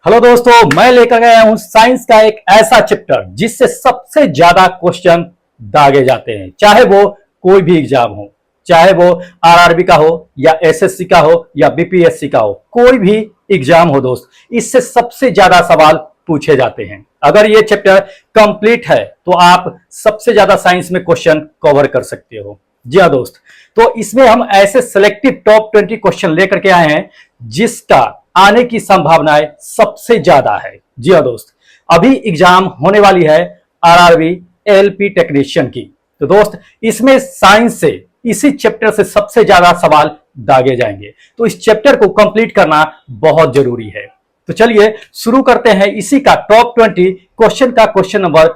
Hello दोस्तों, मैं लेकर गया हूं साइंस का एक ऐसा चैप्टर जिससे सबसे ज्यादा क्वेश्चन दागे जाते हैं। चाहे वो कोई भी एग्जाम हो, चाहे वो आरआरबी का हो या एसएससी का हो या बीपीएससी का हो, कोई भी एग्जाम हो दोस्त, इससे सबसे ज्यादा सवाल पूछे जाते हैं। अगर ये चैप्टर कंप्लीट है तो आप सबसे ज्यादा साइंस में क्वेश्चन कवर कर सकते हो। जी हाँ दोस्त, तो इसमें हम ऐसे सिलेक्टिव टॉप 20 क्वेश्चन लेकर के आए हैं जिसका आने की संभावनाएं सबसे ज्यादा है। जी हाँ दोस्त, अभी एग्जाम होने वाली है आरआरबी एलपी टेक्नीशियन की। तो दोस्त, इसमें साइंस से इसी चैप्टर से सबसे ज्यादा सवाल दागे जाएंगे, तो इस चैप्टर को कंप्लीट करना बहुत जरूरी है। तो चलिए शुरू करते हैं इसी का टॉप 20 क्वेश्चन का। क्वेश्चन नंबर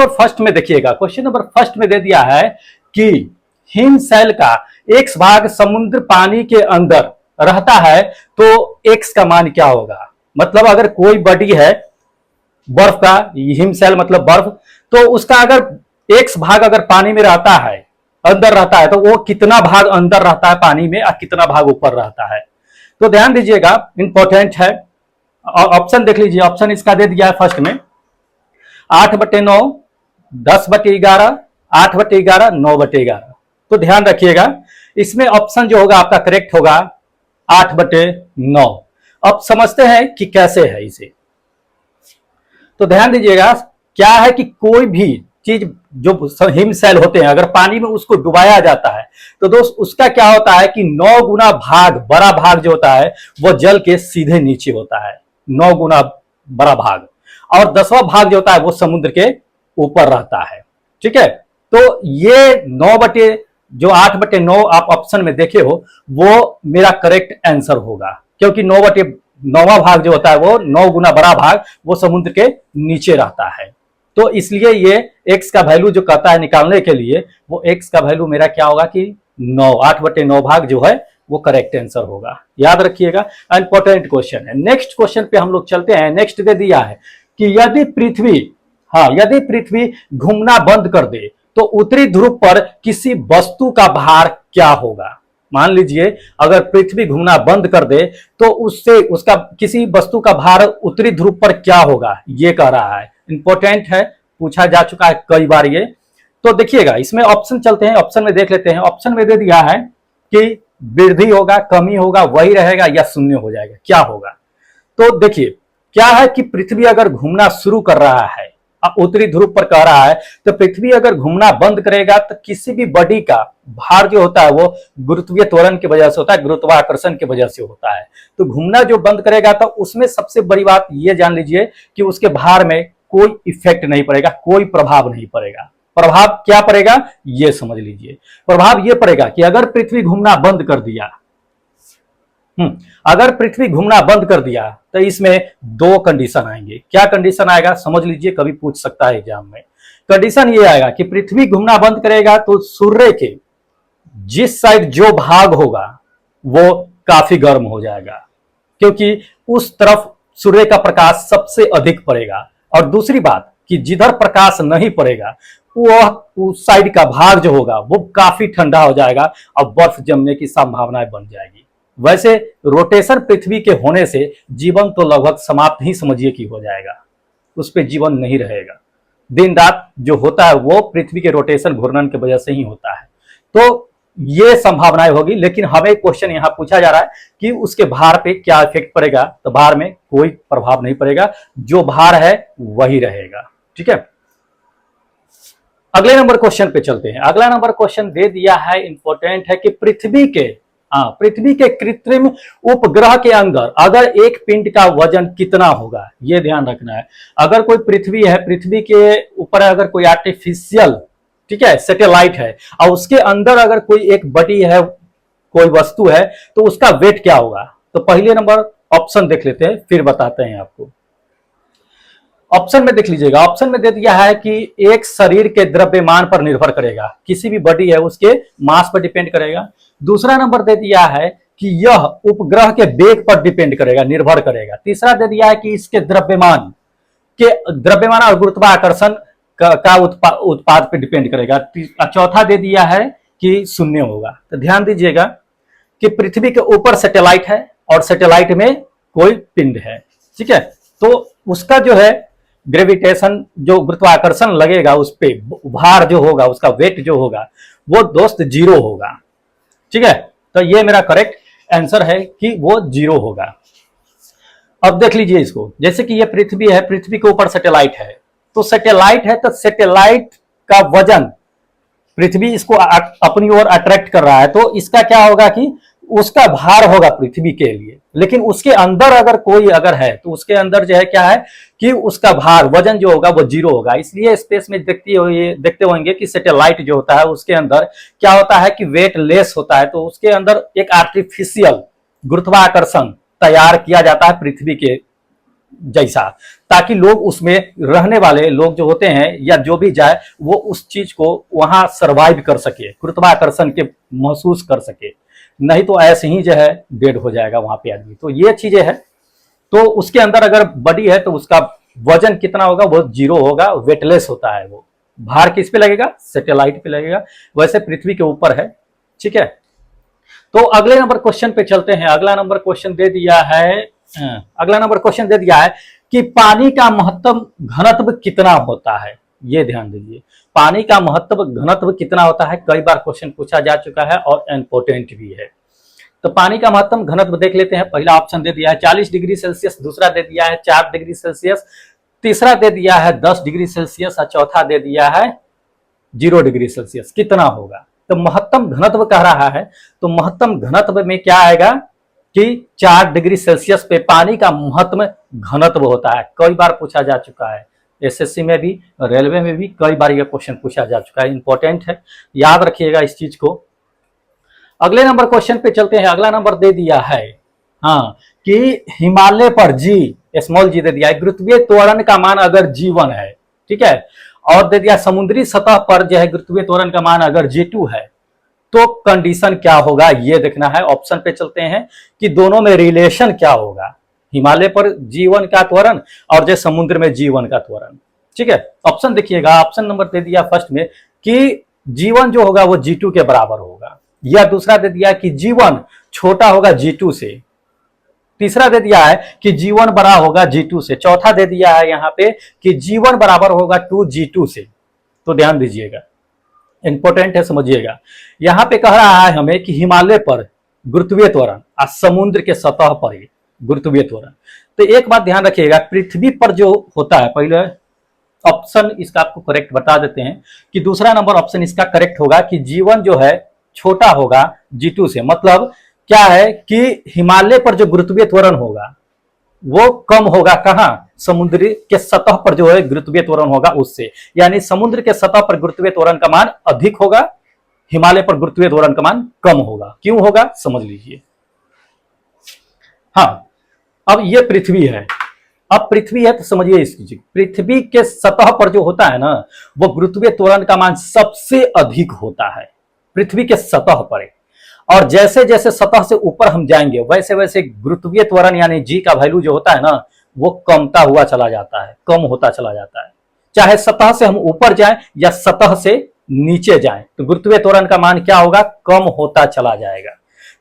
फर्स्ट में देखिएगा, क्वेश्चन नंबर फर्स्ट में दे दिया है कि हिमशैल का x भाग समुद्र पानी के अंदर रहता है तो x का मान क्या होगा। मतलब अगर कोई बॉडी है बर्फ का, हिमशैल मतलब बर्फ, तो उसका अगर x भाग अगर पानी में रहता है, अंदर रहता है, तो वो कितना भाग अंदर रहता है पानी में और कितना भाग ऊपर रहता है। तो ध्यान दीजिएगा, इंपॉर्टेंट है। ऑप्शन देख लीजिए, ऑप्शन इसका दे दिया है फर्स्ट में 8/9, 10/11, 8/11, 9/11। तो ध्यान रखिएगा, इसमें ऑप्शन जो होगा आपका करेक्ट होगा 8/9। अब समझते हैं कि कैसे है इसे। तो ध्यान दीजिएगा, क्या है कि कोई भी चीज जो हिमशैल होते हैं, अगर पानी में उसको डुबाया जाता है तो दोस्त उसका क्या होता है कि 9 गुना भाग, बड़ा भाग जो होता है वो जल के सीधे नीचे होता है, 9 गुना बड़ा भाग, और 10वां भाग जो होता है वो समुद्र के ऊपर रहता है। ठीक है, तो ये 8/9 आप ऑप्शन में देखे हो, वो मेरा करेक्ट आंसर होगा, क्योंकि 9/9वां भाग जो होता है वो 9 गुना बड़ा भाग वो समुद्र के नीचे रहता है। तो इसलिए ये x का वैल्यू जो कहता है निकालने के लिए, वो x का वैल्यू मेरा क्या होगा कि 9, 8/9 भाग जो है वो करेक्ट आंसर होगा। याद रखिएगा, इंपॉर्टेंट क्वेश्चन है। नेक्स्ट क्वेश्चन पे हम लोग चलते हैं। नेक्स्ट दे दिया है कि यदि पृथ्वी घूमना बंद कर दे तो उत्तरी ध्रुव पर किसी वस्तु का भार क्या होगा। मान लीजिए अगर पृथ्वी घूमना बंद कर दे तो उससे उसका किसी वस्तु का भार उत्तरी ध्रुव पर क्या होगा, ये कह रहा है। इंपॉर्टेंट है, पूछा जा चुका है कई बार ये। तो देखिएगा, इसमें ऑप्शन चलते हैं, ऑप्शन में देख लेते हैं। ऑप्शन में दे दिया है कि वृद्धि होगा, कमी होगा, वही रहेगा या शून्य हो जाएगा, क्या होगा। तो देखिए क्या है कि पृथ्वी अगर घूमना शुरू कर रहा है, उत्तरी ध्रुव पर कह रहा है, तो पृथ्वी अगर घूमना बंद करेगा तो किसी भी बॉडी का भार जो होता है वो गुरुत्वीय त्वरण की वजह से होता है, गुरुत्वाकर्षण की वजह से होता है। तो घूमना जो बंद करेगा तो उसमें सबसे बड़ी बात ये जान लीजिए कि उसके भार में कोई इफेक्ट नहीं पड़ेगा, कोई प्रभाव नहीं पड़ेगा। प्रभाव क्या पड़ेगा ये समझ लीजिए। प्रभाव ये पड़ेगा कि अगर पृथ्वी घूमना बंद कर दिया, अगर पृथ्वी घूमना बंद कर दिया तो इसमें 2 कंडीशन आएंगे। क्या कंडीशन आएगा समझ लीजिए, कभी पूछ सकता है एग्जाम में। कंडीशन ये आएगा कि पृथ्वी घूमना बंद करेगा तो सूर्य के जिस साइड जो भाग होगा वो काफी गर्म हो जाएगा, क्योंकि उस तरफ सूर्य का प्रकाश सबसे अधिक पड़ेगा। और दूसरी बात कि जिधर प्रकाश नहीं पड़ेगा वह उस साइड का भाग जो होगा वो काफी ठंडा हो जाएगा और बर्फ जमने की संभावनाएं बन जाएगी। वैसे रोटेशन पृथ्वी के होने से जीवन तो लगभग समाप्त ही समझिए कि हो जाएगा, उस पर जीवन नहीं रहेगा। दिन रात जो होता है वो पृथ्वी के रोटेशन घूर्णन की वजह से ही होता है। तो ये संभावनाएं होगी, लेकिन हमें क्वेश्चन यहां पूछा जा रहा है कि उसके भार पे क्या इफेक्ट पड़ेगा। तो भार में कोई प्रभाव नहीं पड़ेगा, जो भार है वही रहेगा। ठीक है, अगले नंबर क्वेश्चन पे चलते हैं। अगला नंबर क्वेश्चन दे दिया है, इंपॉर्टेंट है कि पृथ्वी के कृत्रिम उपग्रह के अंदर अगर एक पिंड का वजन कितना होगा, यह ध्यान रखना है। अगर कोई पृथ्वी है, पृथ्वी के ऊपर अगर कोई आर्टिफिशियल, ठीक है, सैटेलाइट है, और उसके अंदर अगर कोई एक बॉडी है, कोई वस्तु है, तो उसका वेट क्या होगा। तो पहले नंबर ऑप्शन देख लेते हैं, फिर बताते हैं आपको। ऑप्शन में देख लीजिएगा, ऑप्शन में दे दिया है कि एक शरीर के द्रव्यमान पर निर्भर करेगा, किसी भी बॉडी है उसके मास पर डिपेंड करेगा। दूसरा नंबर दे दिया है कि यह उपग्रह के वेग पर डिपेंड करेगा, निर्भर करेगा। तीसरा दे दिया है कि इसके द्रव्यमान और गुरुत्वाकर्षण का उत्पाद पे डिपेंड करेगा। चौथा दे दिया है कि शून्य होगा। तो ध्यान दीजिएगा कि पृथ्वी के ऊपर सैटेलाइट है और सैटेलाइट में कोई पिंड है, ठीक है। तो उसका जो है ग्रेविटेशन, जो गुरुत्वाकर्षण लगेगा उस पे, भार जो होगा, उसका वेट जो होगा, वो दोस्त 0 होगा। ठीक है, तो ये मेरा करेक्ट आंसर है कि वो 0 होगा। अब देख लीजिए इसको, जैसे कि ये पृथ्वी है, पृथ्वी के ऊपर सैटेलाइट है, तो सैटेलाइट है तो सैटेलाइट का वजन, पृथ्वी इसको अपनी ओर अट्रैक्ट कर रहा है, तो इसका क्या होगा कि उसका भार होगा पृथ्वी के लिए, लेकिन उसके अंदर अगर कोई अगर है तो उसके अंदर जो है क्या है कि उसका भार, वजन जो होगा वो 0 होगा। इसलिए स्पेस में देखते होंगे कि सैटेलाइट जो होता है उसके अंदर क्या होता है कि वेट लेस होता है, तो उसके अंदर एक आर्टिफिशियल गुरुत्वाकर्षण तैयार किया जाता है पृथ्वी के जैसा, ताकि लोग उसमें रहने वाले लोग जो होते हैं या जो भी जाए वो उस चीज को वहां सरवाइव कर सके, गुरुत्वाकर्षण के महसूस कर सके, नहीं तो ऐसे ही जो है डेड हो जाएगा वहां पे आदमी। तो ये चीजें है, तो उसके अंदर अगर बॉडी है तो उसका वजन कितना होगा, वो 0 होगा, वेटलेस होता है वो। भार किस पे लगेगा, सैटेलाइट पे लगेगा, वैसे पृथ्वी के ऊपर है। ठीक है, तो अगले नंबर क्वेश्चन पे चलते हैं। अगला नंबर क्वेश्चन दे दिया है कि पानी का महत्तम घनत्व कितना होता है। ये ध्यान दीजिए, पानी का महत्तम घनत्व कितना होता है, कई बार क्वेश्चन पूछा जा चुका है और इंपोर्टेंट भी है। तो पानी का महत्तम घनत्व देख लेते हैं। पहला ऑप्शन दे दिया है 40 डिग्री सेल्सियस, दूसरा दे दिया है 4 डिग्री सेल्सियस, तीसरा दे दिया है 10 डिग्री सेल्सियस और चौथा दे दिया है 0 डिग्री सेल्सियस। कितना होगा, तो महत्तम घनत्व कह रहा है, तो महत्तम घनत्व में क्या आएगा कि 4 डिग्री सेल्सियस पे पानी का महत्तम घनत्व होता है। कई बार पूछा जा चुका है, एसएससी में भी, रेलवे में भी कई बार यह क्वेश्चन पूछा जा चुका है, इंपॉर्टेंट है, याद रखिएगा इस चीज को। अगले नंबर क्वेश्चन पे चलते हैं। अगला नंबर दे दिया है हाँ कि हिमालय पर जी, स्मॉल जी दे दिया है, गुरुत्वीय त्वरण का मान अगर G1 है, ठीक है, और दे दिया समुद्री सतह पर जो है गुरुत्वीय त्वरण का मान अगर G2 है, तो कंडीशन क्या होगा ये देखना है। ऑप्शन पे चलते हैं कि दोनों में रिलेशन क्या होगा, हिमालय पर G1 का त्वरण और जो समुद्र में G1 का त्वरण। ठीक है, ऑप्शन देखिएगा, ऑप्शन नंबर दे दिया फर्स्ट में कि G1 जो होगा वो G2 के बराबर होगा, या दूसरा दे दिया कि G1 छोटा होगा G2 से, तीसरा दे दिया है कि G1 बड़ा होगा G2 से, चौथा दे दिया है यहाँ पे कि G1 बराबर होगा 2G2 से। तो ध्यान दीजिएगा, इंपॉर्टेंट है, समझिएगा। यहां पे कह रहा है हमें कि हिमालय पर गुरुत्वीय त्वरण और समुद्र के सतह पर ही गुरुत्वीय त्वरण। तो एक बात ध्यान रखिएगा, पृथ्वी पर जो होता है, पहले ऑप्शन इसका आपको करेक्ट बता देते हैं कि दूसरा नंबर ऑप्शन इसका करेक्ट होगा कि G1 जो है छोटा होगा G2 से। मतलब क्या है कि हिमालय पर जो गुरुत्वीय त्वरण होगा वो कम होगा, कहां, समुद्र के सतह पर जो है गुरुत्वीय त्वरण होगा उससे, यानी समुद्र के सतह पर गुरुत्वीय त्वरण का मान अधिक होगा, हिमालय पर गुरुत्वीय त्वरण का मान कम होगा। क्यों होगा समझ लीजिए। हाँ, अब ये पृथ्वी है, अब पृथ्वी है तो समझिए इसकी चीज, पृथ्वी के सतह पर जो होता है ना वो गुरुत्वीय त्वरण का मान सबसे अधिक होता है पृथ्वी के सतह पर, और जैसे जैसे सतह से ऊपर हम जाएंगे वैसे वैसे गुरुत्वीय त्वरण यानी जी का वैल्यू जो होता है ना वो कमता हुआ चला जाता है, कम होता चला जाता है। चाहे सतह से हम ऊपर जाएं या सतह से नीचे जाएं तो गुरुत्वीय त्वरण का मान क्या होगा, कम होता चला जाएगा।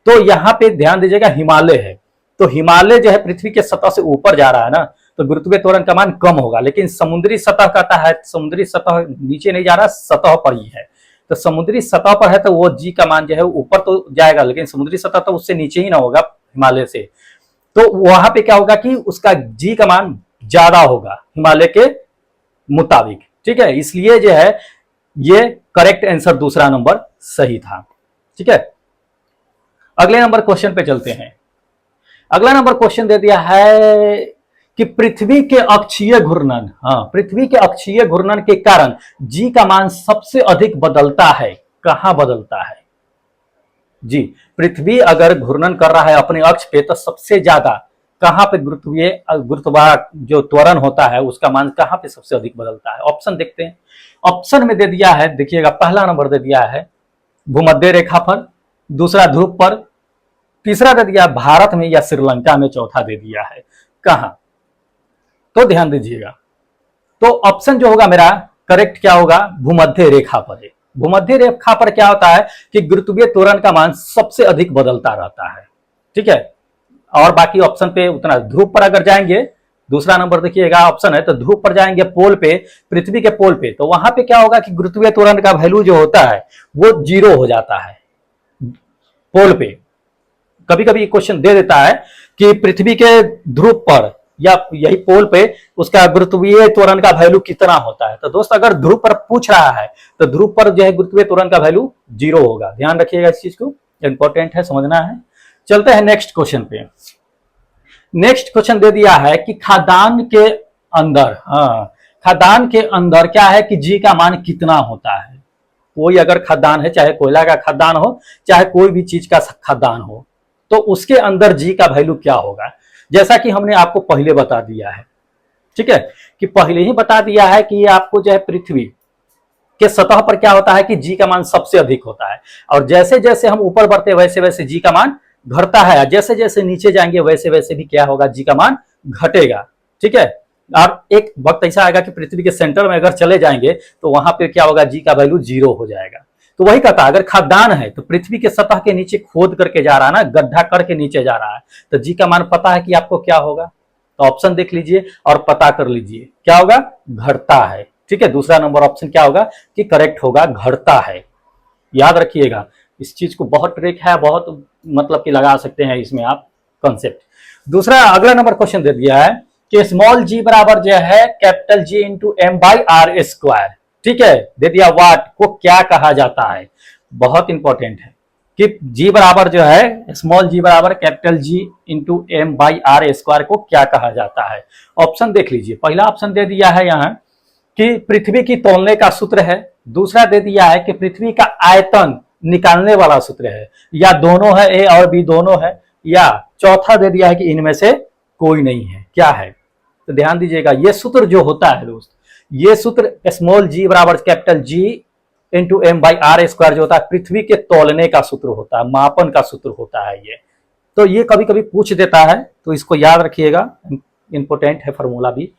तो यहाँ पे ध्यान दीजिएगा, हिमालय है तो हिमालय जो है पृथ्वी के सतह से ऊपर जा रहा है ना, तो गुरुत्वीय त्वरण का मान कम होगा। लेकिन समुद्री सतह कहता है, समुद्री सतह नीचे नहीं जा रहा, सतह पर ही है, तो समुद्री सतह पर है तो वो जी का मान जो है ऊपर तो जाएगा, लेकिन समुद्री सतह तो उससे नीचे ही ना होगा हिमालय से, तो वहां पे क्या होगा कि उसका जी का मान ज्यादा होगा हिमालय के मुताबिक। ठीक है, इसलिए जो है ये करेक्ट आंसर दूसरा नंबर सही था। ठीक है, अगले नंबर क्वेश्चन पे चलते हैं। अगला नंबर क्वेश्चन दे दिया है कि पृथ्वी के अक्षीय घूर्णन, हाँ, पृथ्वी के अक्षीय घूर्णन के कारण जी का मान सबसे अधिक बदलता है, कहां बदलता है जी। पृथ्वी अगर घूर्णन कर रहा है अपने अक्ष पे तो सबसे ज्यादा कहां पे गुरुत्वाकर्षण जो त्वरण होता है उसका मान कहां पे सबसे अधिक बदलता है। ऑप्शन देखते हैं, ऑप्शन में दे दिया है, देखिएगा पहला नंबर दे दिया है भूमध्य रेखा पर, दूसरा ध्रुव पर, तीसरा दे दिया भारत में या श्रीलंका में, चौथा दे दिया है कहां। तो ध्यान दीजिएगा, तो ऑप्शन जो होगा मेरा करेक्ट क्या होगा, भूमध्य रेखा पर है। भूमध्य रेखा पर क्या होता है कि गुरुत्वीय त्वरण का मान सबसे अधिक बदलता रहता है। ठीक है, और बाकी ऑप्शन पे उतना, ध्रुव पर अगर जाएंगे दूसरा नंबर देखिएगा ऑप्शन है, तो ध्रुव पर जाएंगे पोल पे, पृथ्वी के पोल पे, तो वहां पे क्या होगा कि गुरुत्वीय त्वरण का वैल्यू जो होता है वो 0 हो जाता है पोल पे। कभी कभी क्वेश्चन दे देता है कि पृथ्वी के ध्रुव पर या यही पोल पे उसका गुरुत्वीय त्वरण का वैल्यू कितना होता है। तो दोस्त अगर ध्रुव पर पूछ रहा है तो ध्रुव पर जो है गुरुत्वीय त्वरण का वैल्यू 0 होगा, ध्यान रखिएगा इस चीज को, इंपॉर्टेंट है, समझना है। चलते हैं नेक्स्ट क्वेश्चन पे। नेक्स्ट क्वेश्चन दे दिया है कि खादान के अंदर, खादान के अंदर क्या है कि जी का मान कितना होता है। कोई अगर खादान है, चाहे कोयला का खादान हो चाहे कोई भी चीज का खादान हो, तो उसके अंदर जी का वैल्यू क्या होगा। जैसा कि हमने आपको पहले बता दिया है, ठीक है, कि पहले ही बता दिया है कि आपको जो है पृथ्वी के सतह पर क्या होता है कि जी का मान सबसे अधिक होता है, और जैसे जैसे हम ऊपर बढ़ते वैसे वैसे जी का मान घटता है, जैसे जैसे नीचे जाएंगे वैसे वैसे भी क्या होगा, जी का मान घटेगा, ठीक है। और एक वक्त ऐसा आएगा कि पृथ्वी के सेंटर में अगर चले जाएंगे तो वहां पे क्या होगा, जी का वैल्यू 0 हो जाएगा। तो वही कहता है, अगर खादान है तो पृथ्वी के सतह के नीचे खोद करके जा रहा है ना, गड्ढा करके नीचे जा रहा है, तो जी का मान पता है कि आपको क्या होगा। तो ऑप्शन देख लीजिए और पता कर लीजिए क्या होगा, घटता है, ठीक है। दूसरा नंबर ऑप्शन क्या होगा कि करेक्ट होगा, घटता है। याद रखिएगा इस चीज को, बहुत ट्रिक है, बहुत मतलब कि लगा सकते हैं इसमें आप कॉन्सेप्ट। दूसरा अगला नंबर क्वेश्चन दे दिया है कि स्मॉल जी बराबर जो है capital G into M by R square, ठीक है, दे दिया वाट को क्या कहा जाता है। बहुत इंपॉर्टेंट है कि जी बराबर जो है स्मॉल जी बराबर capital G into M by R square को क्या कहा जाता है। ऑप्शन देख लीजिए, पहला ऑप्शन दे दिया है यहाँ कि पृथ्वी की तौलने का सूत्र है, दूसरा दे दिया है कि पृथ्वी का आयतन निकालने वाला सूत्र है, या दोनों है, ए और बी दोनों है, या चौथा दे दिया है कि इनमें से कोई नहीं है, क्या है। तो ध्यान दीजिएगा, ये सूत्र जो होता है दोस्त, ये सूत्र स्मॉल जी बराबर capital G into M by R square जो होता है पृथ्वी के तौलने का सूत्र होता है, मापन का सूत्र होता है ये। तो ये कभी कभी पूछ देता है, तो इसको याद रखिएगा, इंपोर्टेंट है फॉर्मूला भी,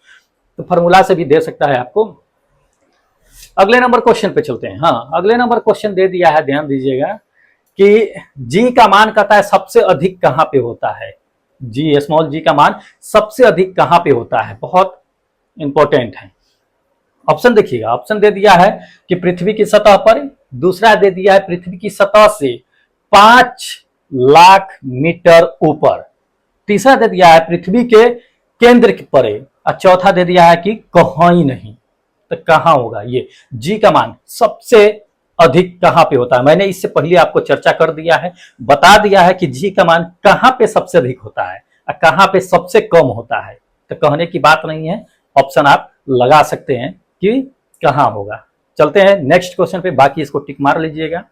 तो फॉर्मूला से भी दे सकता है आपको। अगले नंबर क्वेश्चन पे चलते हैं। हाँ, अगले नंबर क्वेश्चन दे दिया है, ध्यान दीजिएगा कि जी का मान कहता है सबसे अधिक कहां पे होता है, जी स्मॉल जी का मान सबसे अधिक कहां पे होता है, बहुत इंपॉर्टेंट है। ऑप्शन देखिएगा, ऑप्शन दे दिया है कि पृथ्वी की सतह पर, दूसरा दे दिया है पृथ्वी की सतह से 5 लाख मीटर ऊपर, तीसरा दे दिया है पृथ्वी के केंद्र पर, और चौथा दे दिया है कि कहीं नहीं। तो कहां होगा ये जी का मान सबसे अधिक कहां पे होता है। मैंने इससे पहले आपको चर्चा कर दिया है, बता दिया है कि जी का मान कहां पे सबसे अधिक होता है और कहां पे सबसे कम होता है। तो कहने की बात नहीं है, ऑप्शन आप लगा सकते हैं कि कहां होगा। चलते हैं नेक्स्ट क्वेश्चन पे, बाकी इसको टिक मार लीजिएगा,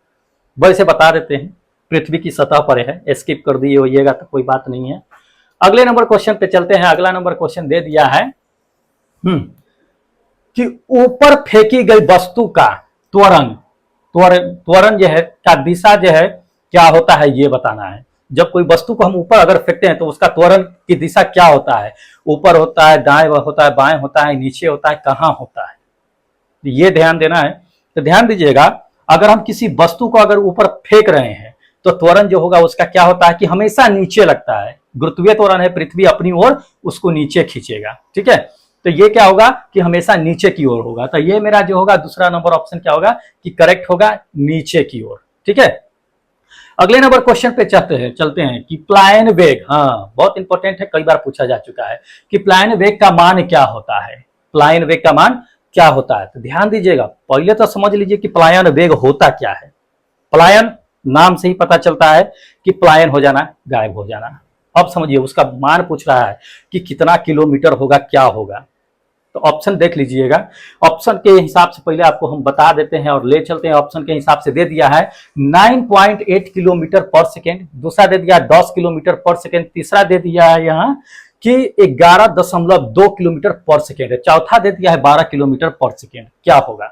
वैसे बता देते हैं पृथ्वी की सतह पर है, स्किप कर दिए होइएगा तो कोई बात नहीं है। अगले नंबर क्वेश्चन पे चलते हैं। अगला नंबर क्वेश्चन दे दिया है कि ऊपर फेंकी गई वस्तु का त्वरण, त्वरण जो है का दिशा जो है क्या होता है ये बताना है। जब कोई वस्तु को हम ऊपर अगर फेंकते हैं तो उसका त्वरण की दिशा क्या होता है, ऊपर होता है, दाएं होता है, बाएं होता है, नीचे होता है, कहां होता है, ये ध्यान देना है। तो ध्यान दीजिएगा, अगर हम किसी वस्तु को अगर ऊपर फेंक रहे हैं तो त्वरण जो होगा उसका क्या होता है कि हमेशा नीचे लगता है। गुरुत्वीय त्वरण है, पृथ्वी अपनी ओर उसको नीचे खींचेगा, ठीक है। तो ये क्या होगा कि हमेशा नीचे की ओर होगा। तो ये मेरा जो होगा दूसरा नंबर ऑप्शन क्या होगा कि करेक्ट होगा, नीचे की ओर, ठीक है। अगले नंबर क्वेश्चन पे चलते हैं कि प्लायन वेग, हाँ बहुत इंपॉर्टेंट है, कई बार पूछा जा चुका है कि प्लायन वेग का मान क्या होता है, प्लायन वेग का मान क्या होता है। तो ध्यान दीजिएगा, पहले तो समझ लीजिए कि प्लायन वेग होता क्या है। प्लायन नाम से ही पता चलता है कि प्लायन हो जाना, गायब हो जाना। अब समझिए उसका मान पूछ रहा है कि कितना किलोमीटर होगा, क्या होगा। तो ऑप्शन देख लीजिएगा, ऑप्शन के हिसाब से पहले आपको हम बता देते हैं और ले चलते हैं। ऑप्शन के हिसाब से दे दिया है 9.8 किलोमीटर पर सेकेंड, दूसरा दे दिया 10 किलोमीटर पर सेकेंड, तीसरा दे दिया है यहाँ कि 11.2 किलोमीटर पर सेकेंड है, चौथा दे दिया है 12 किलोमीटर पर सेकेंड। क्या होगा,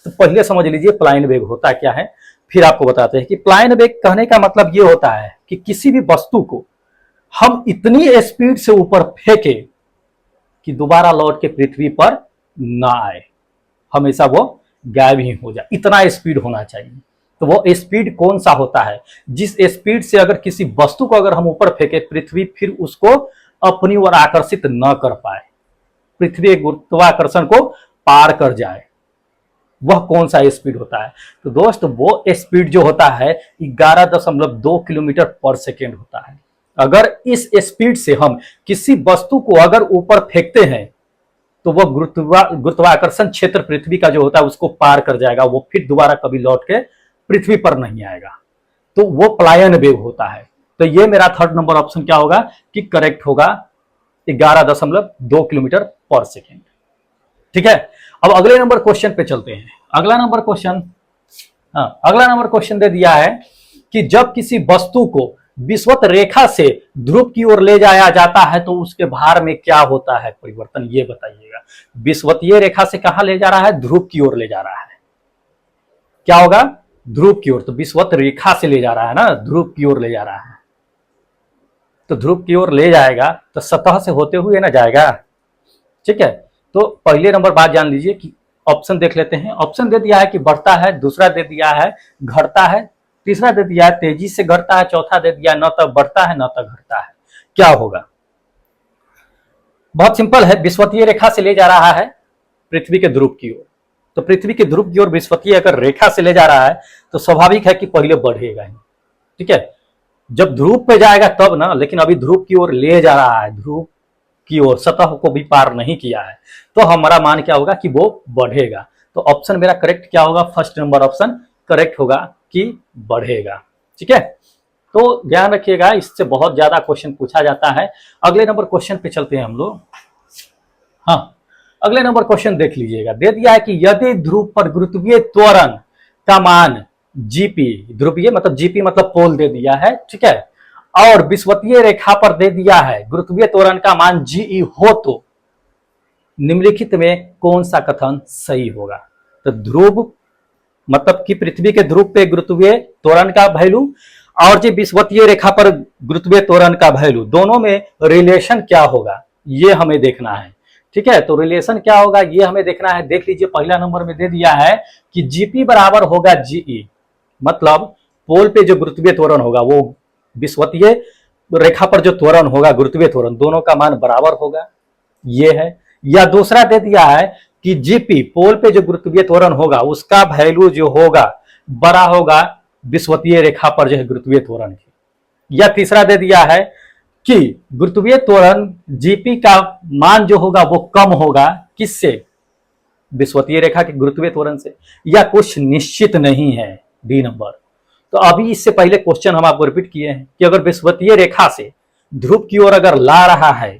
तो पहले समझ लीजिए प्लायन वेग होता क्या है, फिर आपको बताते हैं कि प्लायन वेग कहने का मतलब ये होता है कि किसी भी वस्तु को हम इतनी स्पीड से ऊपर फेंके कि दोबारा लौट के पृथ्वी पर ना आए, हमेशा वो गायब ही हो जाए, इतना स्पीड होना चाहिए। तो वो स्पीड कौन सा होता है, जिस स्पीड से अगर किसी वस्तु को अगर हम ऊपर फेंके, पृथ्वी फिर उसको अपनी ओर आकर्षित न कर पाए, पृथ्वी गुरुत्वाकर्षण को पार कर जाए, वह कौन सा स्पीड होता है? तो दोस्त वो स्पीड जो होता है 11.2 किलोमीटर पर सेकेंड होता है। अगर इस स्पीड से हम किसी वस्तु को अगर ऊपर फेंकते हैं तो वह गुरुत्वाकर्षण क्षेत्र पृथ्वी का जो होता है उसको पार कर जाएगा, वो फिर दोबारा कभी लौट के पृथ्वी पर नहीं आएगा, तो वो पलायन वेग होता है। तो ये मेरा थर्ड नंबर ऑप्शन क्या होगा कि करेक्ट होगा 11.2 किलोमीटर पर सेकेंड। ठीक है, अब अगले नंबर क्वेश्चन पे चलते हैं। अगला नंबर क्वेश्चन दे दिया है कि जब किसी वस्तु को विषुवत रेखा से ध्रुव की ओर ले जाया जाता है तो उसके भार में क्या होता है परिवर्तन, ये बताइएगा। विषुवतीय रेखा से कहां ले जा रहा है? ध्रुव की ओर ले जा रहा है। क्या होगा? ध्रुव की ओर। तो विषुवत रेखा से ले जा रहा है ना, ध्रुव की ओर ले जा रहा है, तो ध्रुव की ओर ले जाएगा तो सतह से होते हुए ना जाएगा। ठीक है, तो पहले नंबर बात जान लीजिए कि ऑप्शन देख लेते हैं। ऑप्शन दे दिया है कि बढ़ता है, दूसरा दे दिया है घटता है, तीसरा दे दिया है तेजी से घटता है, चौथा दे दिया न तक बढ़ता है न तक घटता है। क्या होगा? बहुत सिंपल है, विषुवतीय रेखा से ले जा रहा है पृथ्वी के ध्रुव की ओर, तो पृथ्वी के ध्रुव की ओर विषुवतीय अगर रेखा से ले जा रहा है तो स्वाभाविक है कि पहले बढ़ेगा ही। ठीक है, जब ध्रुव पे जाएगा तब ना, लेकिन अभी ध्रुव की ओर ले जा रहा है, ध्रुव की ओर सतह को भी पार नहीं किया है, तो हमारा मान क्या होगा कि वो बढ़ेगा। तो ऑप्शन मेरा करेक्ट क्या होगा? फर्स्ट नंबर ऑप्शन करेक्ट होगा कि बढ़ेगा। ठीक है, तो ध्यान रखिएगा, इससे बहुत ज्यादा क्वेश्चन पूछा जाता है। अगले नंबर क्वेश्चन पे चलते हैं हम लोग। हाँ, अगले नंबर क्वेश्चन देख लीजिएगा। दे दिया है कि यदि ध्रुव पर गुरुत्वीय त्वरण का मान जीपी, ध्रुवीय मतलब जीपी मतलब पोल दे दिया है, ठीक है, और विषुवतीय रेखा पर दे दिया है गुरुत्वीय त्वरण का मान जीई हो तो निम्नलिखित में कौन सा कथन सही होगा? तो ध्रुव मतलब कि पृथ्वी के ध्रुव पे गुरुत्वीय त्वरण का वैल्यू और जो विषुवतीय रेखा पर गुरुत्वीय त्वरण का वैल्यू, दोनों में रिलेशन क्या होगा ये हमें देखना है। ठीक है, तो रिलेशन क्या होगा ये हमें देखना है। देख लीजिए, पहला नंबर में दे दिया है कि जीपी बराबर होगा जीई, मतलब पोल पे जो गुरुत्वीय त्वरण होगा वो विषुवतीय रेखा पर जो त्वरण होगा गुरुत्वीय त्वरण, दोनों का मान बराबर होगा, ये है। या दूसरा दे दिया है कि जीपी पोल पे जो गुरुत्वीय त्वरण होगा उसका वैल्यू जो होगा बड़ा होगा विषुवतीय रेखा पर जो है गुरुत्वीय त्वरण की। या तीसरा दे दिया है कि गुरुत्वीय त्वरण जीपी का मान जो होगा वो कम होगा, किससे? विषुवतीय रेखा के गुरुत्वीय त्वरण से। या कुछ निश्चित नहीं है, डी नंबर। तो अभी इससे पहले क्वेश्चन हम आपको रिपीट किए हैं कि अगर विषुवतीय रेखा से ध्रुव की ओर अगर ला रहा है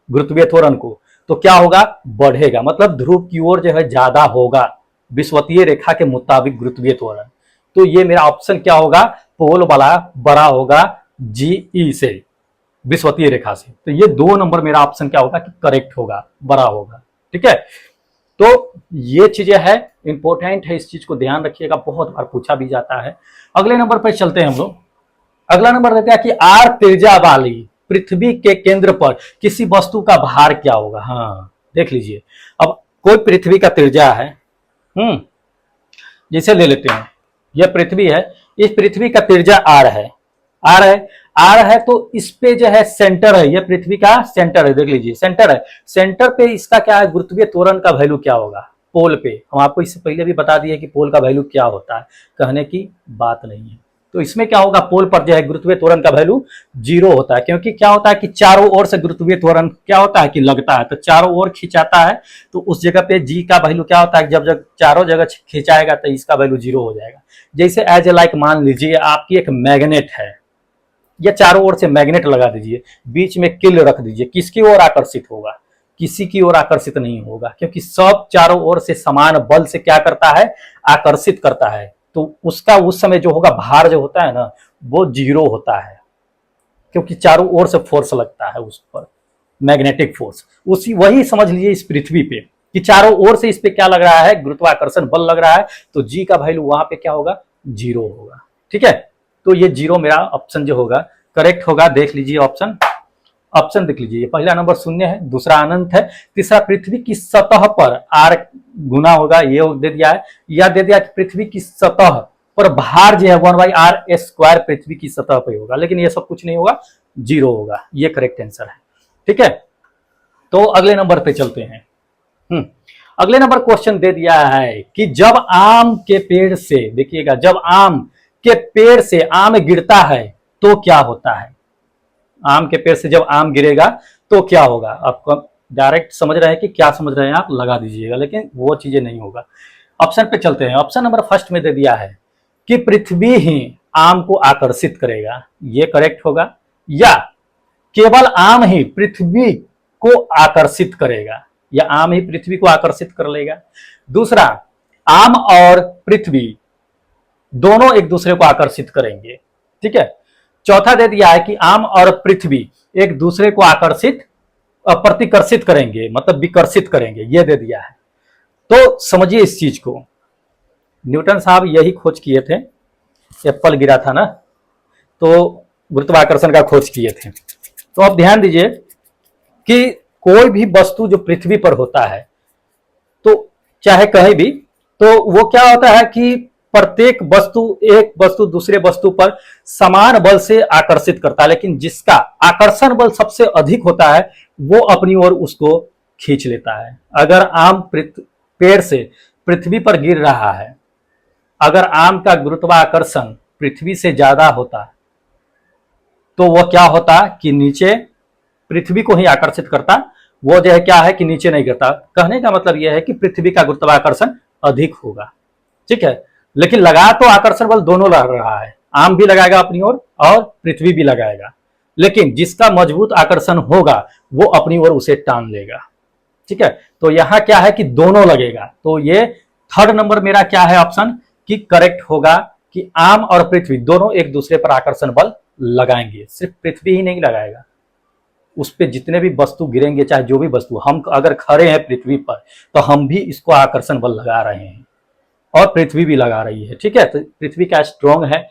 गुरुत्वीय त्वरण को तो क्या होगा? बढ़ेगा, मतलब ध्रुव की ओर जो है ज्यादा होगा विषुवतीय रेखा के मुताबिक गुरुत्वीय त्वरण। तो ये मेरा ऑप्शन क्या होगा? पोल वाला बड़ा होगा जीई से, विषुवतीय रेखा से। तो ये 2 नंबर मेरा ऑप्शन क्या होगा कि करेक्ट होगा, बड़ा होगा। ठीक है, तो ये चीजें है, इंपॉर्टेंट है, इस चीज को ध्यान रखिएगा, बहुत बार पूछा भी जाता है। अगले नंबर पर चलते हैं हम लोग। अगला नंबर देते हैं कि आर त्रिज्या वाली पृथ्वी के केंद्र पर किसी वस्तु का भार क्या होगा। हाँ, देख लीजिए, अब कोई पृथ्वी का त्रिज्या है, जैसे ले लेते हैं यह पृथ्वी है, इस पृथ्वी का त्रिज्या आर है, आर है तो इस पे जो है सेंटर है, यह पृथ्वी का सेंटर है, देख लीजिए सेंटर है, सेंटर पे इसका क्या है? गुरुत्वीय त्वरण का वैल्यू क्या होगा? पोल पे हम आपको इससे पहले भी बता दिए कि पोल का वैल्यू क्या होता है, कहने की बात नहीं है। तो इसमें क्या होगा? पोल पर जो है गुरुत्वीय त्वरण का वैल्यू 0 होता है, क्योंकि क्या होता है कि चारों ओर से गुरुत्वीय त्वरण क्या होता है कि लगता है, तो चारों ओर खिंचाता है, तो उस जगह पे जी का वैल्यू क्या होता है? जब चारों जगह खिंचाएगा तो इसका वैल्यू 0 हो जाएगा। जैसे एज ए लाइक मान लीजिए आपकी एक मैग्नेट है, या चारों ओर से मैग्नेट लगा दीजिए, बीच में किल रख दीजिए, किसकी ओर आकर्षित होगा? किसी की ओर आकर्षित नहीं होगा, क्योंकि सब चारों ओर से समान बल से क्या करता है? आकर्षित करता है। तो उसका उस समय जो होगा भार जो होता है ना वो 0 होता है, क्योंकि चारों ओर से फोर्स लगता है उस पर, मैग्नेटिक फोर्स। उसी वही समझ लीजिए इस पृथ्वी पे कि चारों ओर से इस पे क्या लग रहा है? गुरुत्वाकर्षण बल लग रहा है, तो जी का वैल्यू वहां पे क्या होगा? 0 होगा। ठीक है, तो ये 0 मेरा ऑप्शन जो होगा करेक्ट होगा। देख लीजिए ऑप्शन देख लीजिए, पहला नंबर शून्य है, दूसरा अनंत है, तीसरा पृथ्वी की सतह पर आर गुना होगा, ये दे दिया है। या दे दिया कि पृथ्वी की सतह पर भार जो है 1/r² पृथ्वी की सतह पर होगा, लेकिन ये सब कुछ नहीं होगा, 0 होगा। ये करेक्ट आंसर है। ठीक है, तो अगले नंबर पे चलते हैं। अगले नंबर क्वेश्चन दे दिया है कि जब आम के पेड़ से, देखिएगा, जब आम के पेड़ से आम गिरता है तो क्या होता है। आम के पेड़ से जब आम गिरेगा तो क्या होगा। आपको डायरेक्ट समझ रहे हैं कि क्या समझ रहे हैं आप लगा दीजिएगा, लेकिन वो चीजें नहीं होगा। ऑप्शन पे चलते हैं। ऑप्शन नंबर फर्स्ट में दे दिया है कि पृथ्वी ही आम को आकर्षित करेगा, ये करेक्ट होगा, या केवल आम ही पृथ्वी को आकर्षित करेगा, या आम ही पृथ्वी को आकर्षित कर लेगा। दूसरा, आम और पृथ्वी दोनों एक दूसरे को आकर्षित करेंगे, ठीक है। चौथा दे दिया है कि आम और पृथ्वी एक दूसरे को आकर्षित प्रतिकर्षित करेंगे, मतलब विकर्षित करेंगे, ये दे दिया है। तो समझिए इस चीज को, न्यूटन साहब यही खोज किए थे, एप्पल गिरा था ना, तो गुरुत्वाकर्षण का खोज किए थे। तो अब ध्यान दीजिए कि कोई भी वस्तु जो पृथ्वी पर होता है, तो चाहे कहीं भी, तो वो क्या होता है कि प्रत्येक वस्तु, एक वस्तु दूसरे वस्तु पर समान बल से आकर्षित करता है, लेकिन जिसका आकर्षण बल सबसे अधिक होता है वो अपनी ओर उसको खींच लेता है। अगर आम पेड़ से पृथ्वी पर गिर रहा है, अगर आम का गुरुत्वाकर्षण पृथ्वी से ज्यादा होता तो वह क्या होता कि नीचे पृथ्वी को ही आकर्षित करता, वो जो है क्या है कि नीचे नहीं गिरता। कहने का मतलब यह है कि पृथ्वी का गुरुत्वाकर्षण अधिक होगा, ठीक है। लेकिन लगा तो आकर्षण बल दोनों लग रहा है, आम भी लगाएगा अपनी ओर और पृथ्वी भी लगाएगा, लेकिन जिसका मजबूत आकर्षण होगा वो अपनी ओर उसे टान लेगा, ठीक है। तो यहां क्या है कि दोनों लगेगा। तो ये थर्ड नंबर मेरा क्या है ऑप्शन कि करेक्ट होगा कि आम और पृथ्वी दोनों एक दूसरे पर आकर्षण बल लगाएंगे। सिर्फ पृथ्वी ही नहीं लगाएगा, उस पर जितने भी वस्तु गिरेंगे, चाहे जो भी वस्तु, हम अगर खड़े हैं पृथ्वी पर तो हम भी इसको आकर्षण बल लगा रहे हैं और पृथ्वी भी लगा रही है, ठीक है। तो पृथ्वी का स्ट्रॉन्ग है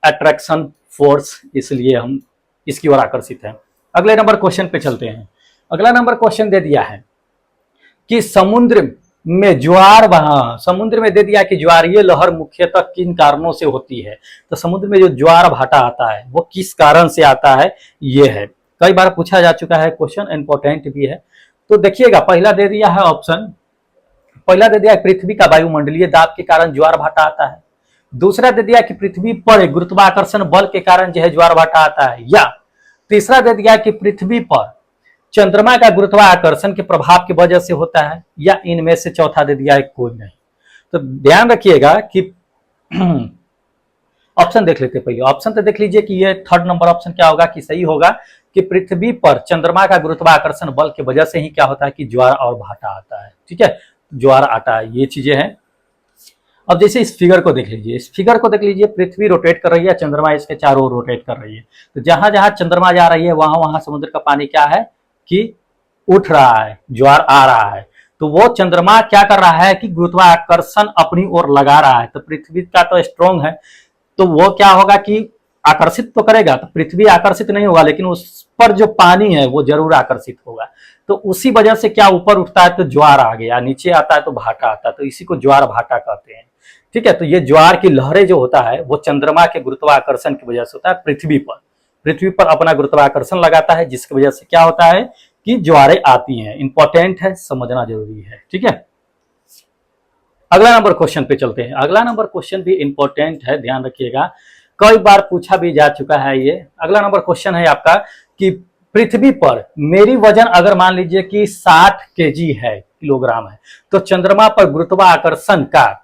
अट्रैक्शन फोर्स, इसलिए हम इसकी ओर आकर्षित हैं। अगले नंबर क्वेश्चन पे चलते हैं। अगला नंबर क्वेश्चन दे दिया है कि समुद्र में ज्वार, वहां समुद्र में दे दिया कि ज्वारीय लहर मुख्यतः किन कारणों से होती है। तो समुद्र में जो ज्वार भाटा आता है वो किस कारण से आता है, ये है, कई बार पूछा जा चुका है क्वेश्चन, इंपॉर्टेंट भी है। तो देखिएगा, पहला दे दिया है ऑप्शन, पहला दे दिया है पृथ्वी का वायुमंडलीय दाब के कारण ज्वार भाटा आता है। दूसरा दे दिया कि पृथ्वी पर गुरुत्वाकर्षण बल के कारण जो है ज्वार भाटा आता है, या तीसरा दे दिया कि पृथ्वी पर चंद्रमा का गुरुत्वाकर्षण के प्रभाव की वजह से होता है, या इनमें से चौथा दे दिया है कोई नहीं। तो ध्यान रखिएगा कि ऑप्शन देख लेते पहले। ऑप्शन तो देख लीजिए कि ये थर्ड नंबर ऑप्शन क्या होगा कि सही होगा कि पृथ्वी पर चंद्रमा का गुरुत्वाकर्षण बल की वजह से ही क्या होता है कि ज्वार और भाटा आता है, ठीक है, ज्वार आता है, ये चीजें हैं। अब जैसे इस फिगर को देख लीजिए, इस फिगर को देख लीजिए, पृथ्वी रोटेट कर रही है, चंद्रमा इसके चारों ओर रोटेट कर रही है। तो जहां जहां चंद्रमा जा रही है वहां वहां समुद्र का पानी क्या है कि उठ रहा है, ज्वार आ रहा है। तो वो चंद्रमा क्या कर रहा है कि गुरुत्वाकर्षण अपनी ओर लगा रहा है। तो पृथ्वी का तो स्ट्रॉन्ग है, तो वो क्या होगा कि आकर्षित तो करेगा, तो पृथ्वी आकर्षित नहीं होगा, लेकिन उस पर जो पानी है वो जरूर आकर्षित होगा। तो उसी वजह से क्या ऊपर उठता है तो ज्वार आ गया, नीचे आता है तो भाटा आता है, तो इसी को ज्वार भाटा कहते हैं, ठीक है। तो ये ज्वार की लहरें जो होता है वो चंद्रमा के गुरुत्वाकर्षण की वजह से होता है। पृथ्वी पर अपना गुरुत्वाकर्षण लगाता है, जिसकी वजह से क्या होता है कि ज्वारें आती हैं। इंपॉर्टेंट है, समझना जरूरी है, ठीक है। अगला नंबर क्वेश्चन पे चलते हैं। अगला नंबर क्वेश्चन भी इंपॉर्टेंट है, ध्यान रखिएगा, कई बार पूछा भी जा चुका है ये। अगला नंबर क्वेश्चन है आपका कि पृथ्वी पर मेरी वजन अगर मान लीजिए कि 60 केजी है, किलोग्राम है, तो चंद्रमा पर गुरुत्वाकर्षण का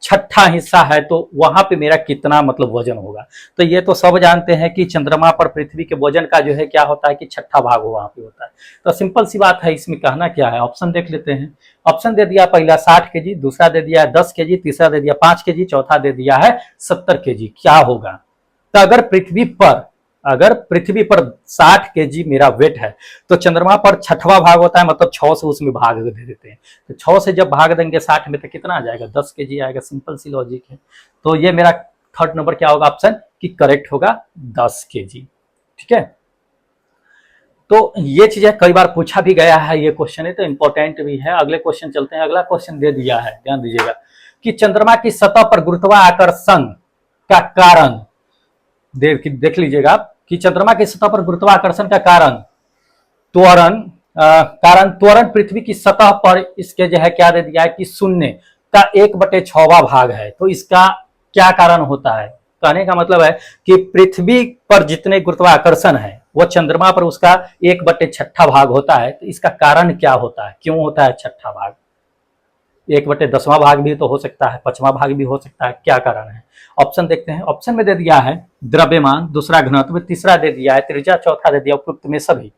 छठा हिस्सा है, तो वहां पे मेरा कितना मतलब वजन होगा। तो ये तो सब जानते हैं कि चंद्रमा पर पृथ्वी के वजन का जो है क्या होता है कि छठा भाग वहां पे होता है। तो सिंपल सी बात है, इसमें कहना क्या है, ऑप्शन देख लेते हैं। ऑप्शन दे दिया पहला 60 केजी, दूसरा दे दिया है 10 केजी, तीसरा दे दिया 5 केजी, चौथा दे दिया है 70 केजी। क्या होगा। तो अगर पृथ्वी पर 60 केजी मेरा वेट है, तो चंद्रमा पर छठवां भाग होता है, मतलब 6 से उसमें भाग दे देते हैं। तो 6 से जब भाग देंगे 60 में तो कितना आ जाएगा, 10 केजी आएगा। सिंपल सी लॉजिक है। तो ये मेरा थर्ड नंबर क्या होगा ऑप्शन कि करेक्ट होगा 10 केजी, ठीक है। तो ये चीजें कई बार पूछा भी गया है, ये क्वेश्चन है तो इंपॉर्टेंट भी है। अगले क्वेश्चन चलते हैं। अगला क्वेश्चन दे दिया है, ध्यान दीजिएगा, कि चंद्रमा की सतह पर गुरुत्वाकर्षण का कारण, देख लीजिएगा कि चंद्रमा की सतह पर गुरुत्वाकर्षण का कारण त्वरण कारण त्वरण पृथ्वी की सतह पर इसके जो है क्या दे दिया है कि शून्य का 1/6वां भाग है। तो इसका क्या कारण होता है? कहने का मतलब है कि पृथ्वी पर जितने गुरुत्वाकर्षण है वो चंद्रमा पर उसका 1/6 भाग होता है। तो इसका कारण क्या होता है, क्यों होता है छठा भाग? 1/10वां भाग भी तो हो सकता है, 5वां भाग भी हो सकता है, क्या कारण है? ऑप्शन देखते हैं। ऑप्शन में दे दिया है द्रव्यमान, दूसरा घनत्व, तीसरा दे दिया है त्रिज्या, चौथा दे दिया उपयुक्त में सभी।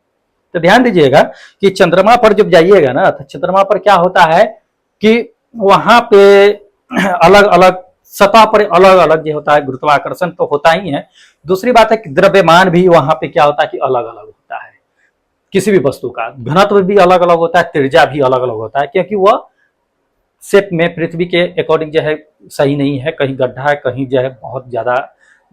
तो ध्यान दीजिएगा कि चंद्रमा पर जब जाइएगा ना तो चंद्रमा पर क्या होता है कि वहां पे अलग अलग सतह पर अलग अलग जो होता है गुरुत्वाकर्षण तो होता ही है। दूसरी बात है कि द्रव्यमान भी वहां पे क्या होता है कि अलग अलग होता है, किसी भी वस्तु का घनत्व भी अलग अलग होता है, त्रिज्या भी अलग अलग होता है, क्योंकि वह शेप में पृथ्वी के अकॉर्डिंग जो है सही नहीं है, कहीं गड्ढा है, कहीं जो है बहुत ज्यादा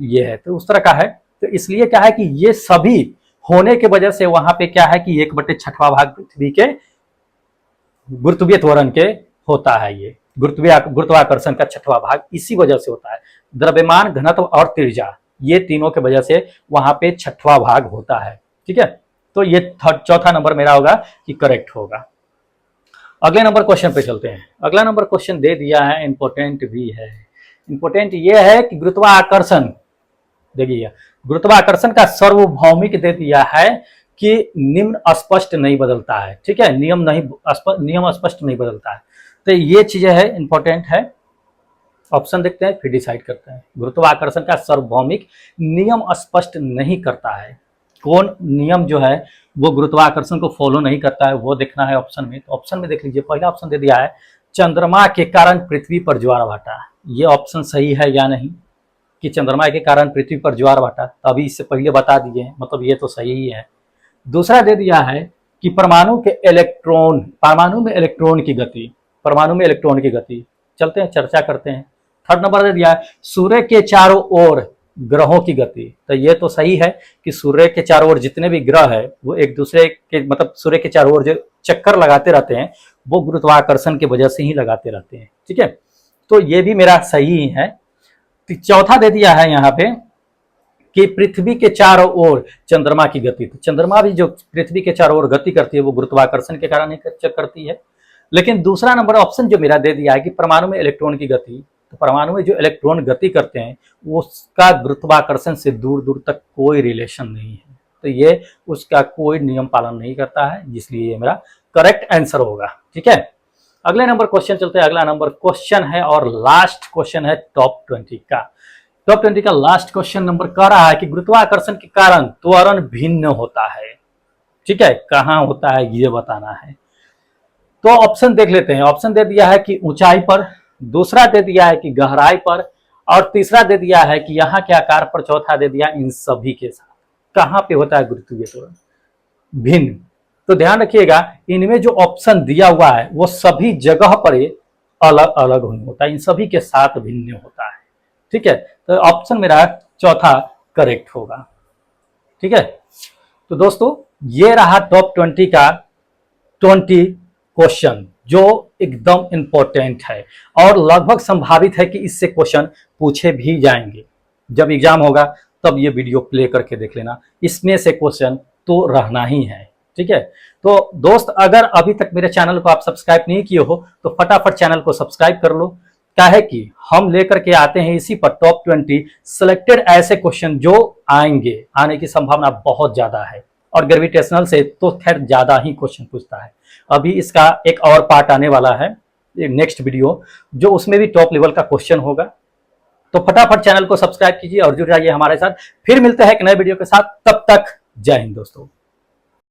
ये है, तो उस तरह का है। तो इसलिए क्या है कि ये सभी होने के वजह से वहां पे क्या है कि 1/6वां भाग पृथ्वी के गुरुत्वीय त्वरण के होता है। ये गुरुत्वाकर्षण का 6वां भाग इसी वजह से होता है। द्रव्यमान, घनत्व और त्रिज्या, ये तीनों के वजह से वहां पे 6वां भाग होता है। ठीक है, तो ये चौथा नंबर मेरा होगा कि करेक्ट होगा। अगले नंबर क्वेश्चन पे चलते हैं। अगला नंबर क्वेश्चन दे दिया है, इंपोर्टेंट भी है। इंपोर्टेंट ये है कि गुरुत्वाकर्षण, देखिए गुरुत्वाकर्षण का सार्वभौमिक दे दिया है कि निम्न स्पष्ट नहीं बदलता है। ठीक है, नियम स्पष्ट नहीं बदलता है। तो ये चीजें है, इंपॉर्टेंट है। ऑप्शन देखते हैं फिर डिसाइड करते हैं। गुरुत्वाकर्षण का सार्वभौमिक नियम स्पष्ट नहीं करता है। कौन नियम जो है वो गुरुत्वाकर्षण को फॉलो नहीं करता है वो देखना है ऑप्शन में। तो ऑप्शन में देख लीजिए, पहला ऑप्शन दे दिया है चंद्रमा के कारण पृथ्वी पर ज्वार भाटा। ये ऑप्शन सही है या नहीं कि चंद्रमा के कारण पृथ्वी पर ज्वार भाटा? अभी इससे पहले बता दिए, मतलब ये तो सही ही है। दूसरा दे दिया है कि परमाणु में इलेक्ट्रॉन की गति, चलते हैं चर्चा करते हैं। थर्ड नंबर दे दिया है सूर्य के चारों ओर ग्रहों की गति। तो ये तो सही है कि सूर्य के चारों ओर जितने भी ग्रह है वो एक दूसरे के, मतलब सूर्य के चारों ओर जो चक्कर लगाते रहते हैं वो गुरुत्वाकर्षण की वजह से ही लगाते रहते हैं। ठीक है, तो ये भी मेरा सही है। चौथा दे दिया है यहाँ पे कि पृथ्वी के चारों ओर चंद्रमा की गति। तो चंद्रमा भी जो पृथ्वी के चारों ओर गति करती है वो गुरुत्वाकर्षण के कारण ही करती है। लेकिन दूसरा नंबर ऑप्शन जो मेरा दे दिया है कि परमाणु में इलेक्ट्रॉन की गति, तो परमाणु में जो इलेक्ट्रॉन गति करते हैं उसका गुरुत्वाकर्षण से दूर दूर तक कोई रिलेशन नहीं है। तो ये उसका कोई नियम पालन नहीं करता है, इसलिए ये मेरा करेक्ट आंसर होगा। ठीक है, अगले नंबर क्वेश्चन चलते हैं। अगला नंबर क्वेश्चन है और लास्ट क्वेश्चन है टॉप 20 का। टॉप 20 का लास्ट क्वेश्चन नंबर कह रहा है कि गुरुत्वाकर्षण के कारण त्वरण भिन्न होता है। ठीक है, कहां होता है ये बताना है। तो ऑप्शन देख लेते हैं। ऑप्शन दे दिया है कि ऊंचाई पर, दूसरा दे दिया है कि गहराई पर, और तीसरा दे दिया है कि यहाँ के आकार पर, चौथा दे दिया इन सभी के साथ। कहां पे होता है गुरुत्वीय त्वरण भिन्न? तो ध्यान रखिएगा इनमें जो ऑप्शन दिया हुआ है वो सभी जगह पर अलग अलग होता है, इन सभी के साथ भिन्न होता है। ठीक है, तो ऑप्शन मेरा चौथा करेक्ट होगा। ठीक है, तो दोस्तों ये रहा टॉप 20 का 20 क्वेश्चन जो एकदम इंपॉर्टेंट है और लगभग संभावित है कि इससे क्वेश्चन पूछे भी जाएंगे। जब एग्जाम होगा तब ये वीडियो प्ले करके देख लेना, इसमें से क्वेश्चन तो रहना ही है। ठीक है, तो दोस्त अगर अभी तक मेरे चैनल को आप सब्सक्राइब नहीं किए हो तो फटाफट चैनल को सब्सक्राइब कर लो। क्या है कि हम लेकर के आते हैं इसी पर टॉप 20 सिलेक्टेड ऐसे क्वेश्चन जो आएंगे, आने की संभावना बहुत ज्यादा है। और ग्रेविटेशनल से तो खैर ज्यादा ही क्वेश्चन पूछता है। अभी इसका एक और पार्ट आने वाला है नेक्स्ट वीडियो, जो उसमें भी टॉप लेवल का क्वेश्चन होगा। तो फटाफट चैनल को सब्सक्राइब कीजिए और जुड़ जाइए हमारे साथ। फिर मिलते हैं एक नए वीडियो के साथ, तब तक जय हिंद दोस्तों।